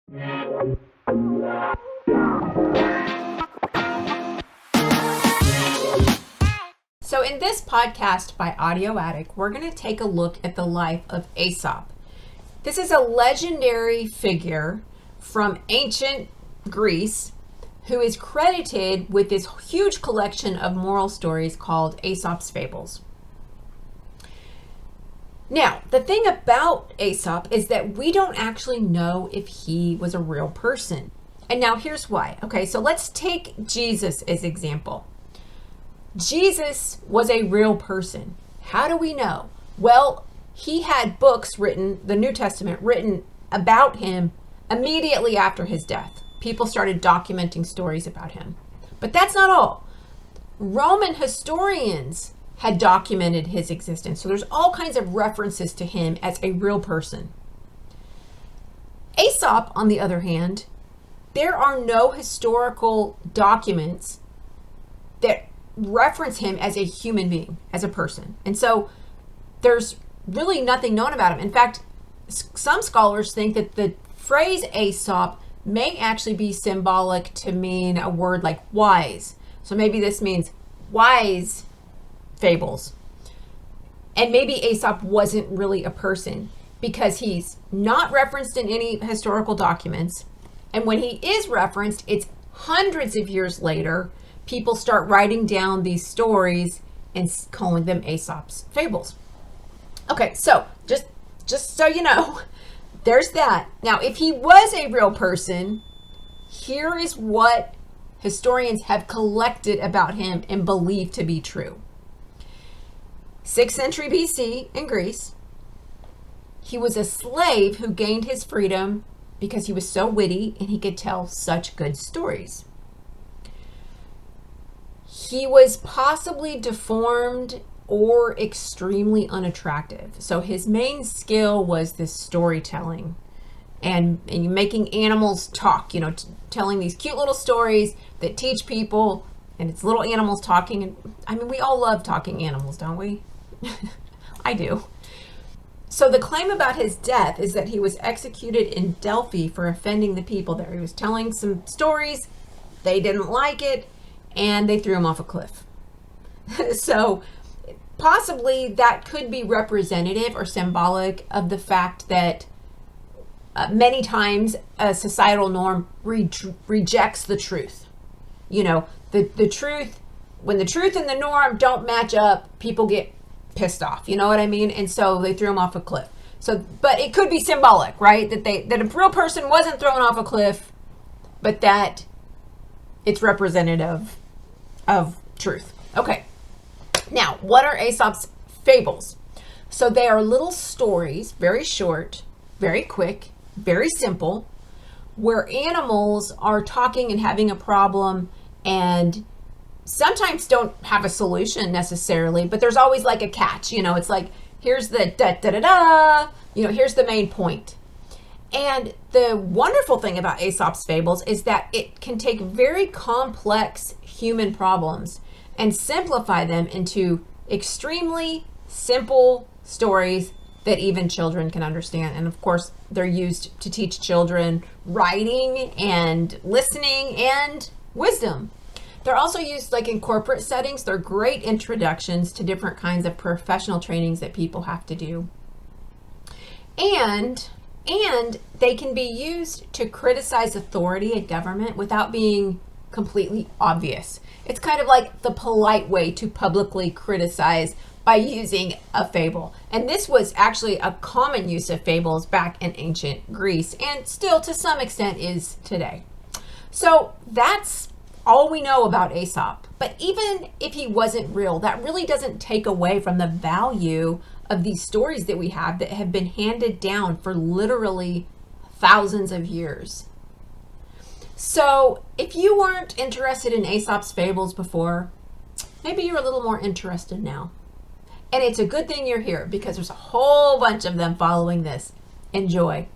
So in this podcast by Audio Attic, we're going to take a look at the life of Aesop. This is a legendary figure from ancient Greece who is credited with this huge collection of moral stories called Aesop's Fables. Now, the thing about Aesop is that we don't actually know if he was a real person. And now here's why. Okay, so let's take Jesus as example. Jesus was a real person. How do we know? Well, he had books written, the New Testament written about him immediately after his death. People started documenting stories about him. But that's not all. Roman historians had documented his existence. So there's all kinds of references to him as a real person. Aesop, on the other hand, there are no historical documents that reference him as a human being, as a person. And so there's really nothing known about him. In fact, some scholars think that the phrase Aesop may actually be symbolic to mean a word like wise. So maybe this means wise fables. And maybe Aesop wasn't really a person because he's not referenced in any historical documents. And when he is referenced, it's hundreds of years later, people start writing down these stories and calling them Aesop's Fables. Okay, so just so you know, there's that. Now, if he was a real person, here is what historians have collected about him and believe to be true. 6th century BC in Greece, he was a slave who gained his freedom because he was so witty and he could tell such good stories. He was possibly deformed or extremely unattractive. So his main skill was this storytelling and making animals talk, telling these cute little stories that teach people, and it's little animals talking. And I mean, we all love talking animals, don't we? I do. So the claim about his death is that he was executed in Delphi for offending the people there. He was telling some stories, they didn't like it, and they threw him off a cliff. So possibly that could be representative or symbolic of the fact that many times a societal norm rejects the truth. The truth, when the truth and the norm don't match up, people get pissed off. You know what I mean? And so they threw him off a cliff. So, but it could be symbolic, right? That a real person wasn't thrown off a cliff, but that it's representative of truth. Okay. Now, what are Aesop's fables? So they are little stories, very short, very quick, very simple, where animals are talking and having a problem and sometimes don't have a solution necessarily, but there's always like a catch. It's like, here's the da-da-da-da, here's the main point. And the wonderful thing about Aesop's Fables is that it can take very complex human problems and simplify them into extremely simple stories that even children can understand. And of course, they're used to teach children writing and listening and wisdom. They're also used like in corporate settings. They're great introductions to different kinds of professional trainings that people have to do. And they can be used to criticize authority and government without being completely obvious. It's kind of like the polite way to publicly criticize by using a fable. And this was actually a common use of fables back in ancient Greece and still to some extent is today. So that's all we know about Aesop. But even if he wasn't real, that really doesn't take away from the value of these stories that we have that have been handed down for literally thousands of years. So if you weren't interested in Aesop's Fables before, maybe you're a little more interested now. And it's a good thing you're here because there's a whole bunch of them following this. Enjoy.